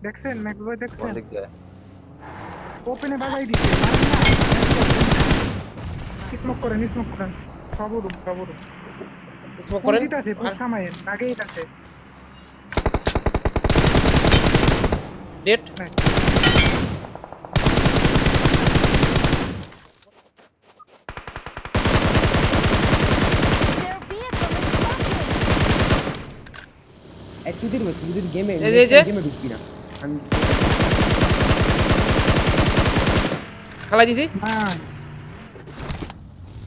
দেখছেন ম্যাকবয় কোন দেখছেন দিক দিয়ে? ওপেনে বাজাই দিছে স্মোক করেন সবরুম স্মোক করেন পুরোটা আছে পুশ থামায়েন আগেই আছে ডেট Their vehicle is smoking. একটুদিন দুদিন গেমে এই যে গেমে ঢুকবি না আমি খালাই দিছি হ্যাঁ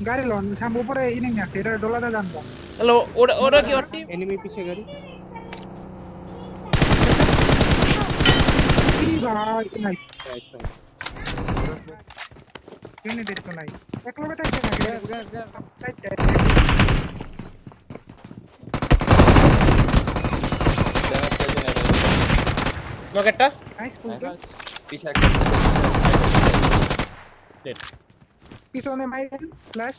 গাড়ি লন সামনে উপরে ইনিং আছে এটা ডলাটা জানবো হ্যালো ওরা কি ওর টিম এনিমি পিছে গাড়ি কি ভাই নাইস নাইস কেনে দেখতো নাই এক লোক আছে নকেটটা নাইস পিছে একটা ডেট পিছনে মাইরেন ফ্ল্যাশ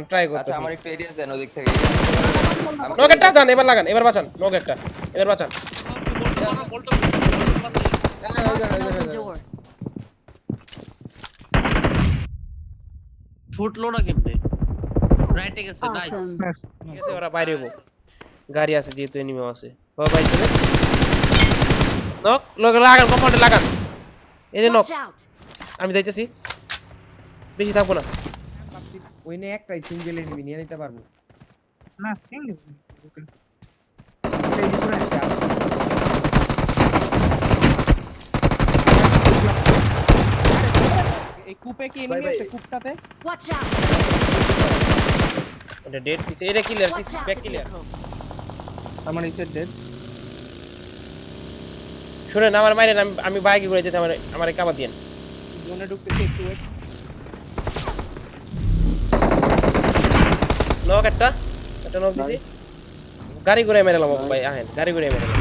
ট্রাই আচ্ছা করতে আমার একটু এরিয়া দেন ওদিক থেকে নকেটটা যান এবার লাগান এবার বাঁচান নকেটটা এবার বাঁচান Open door. ফুটলো না কেমনে রাইটে গেছে নাইস ঠিক আছে ওরা বাইরে হবো গাড়ি আছে যেহেতু এনিমিও আছে বাবা ভাই চলে নক লাগান কম্পাউন্ডে লাগান এই যে নক Watch out. আমি যাইতেছি বেশি থাকবো না ওই নে একটাই সিঙ্গেল এনিমি নিয়ে নিতে পারবো না সিঙ্গেল এই কূপে কি এনিমি আছে কূপটাতে Watch out. এটা ডেট পিছে এটা ক্লিয়ার Watch পিছে out. Back the clear vehicle. আমার এই সেট ডেড শুনেন আমার মাইরে আমি বাইকে ঘুরে যেতে আমার কাবা দিয়েন জোনে ঢুকতেছে একটু ওয়েট নক একটা নক দিছি গাড়ি ঘুরে মেরে লাম ভাই আহেন গাড়ি ঘুরে মেরে লাম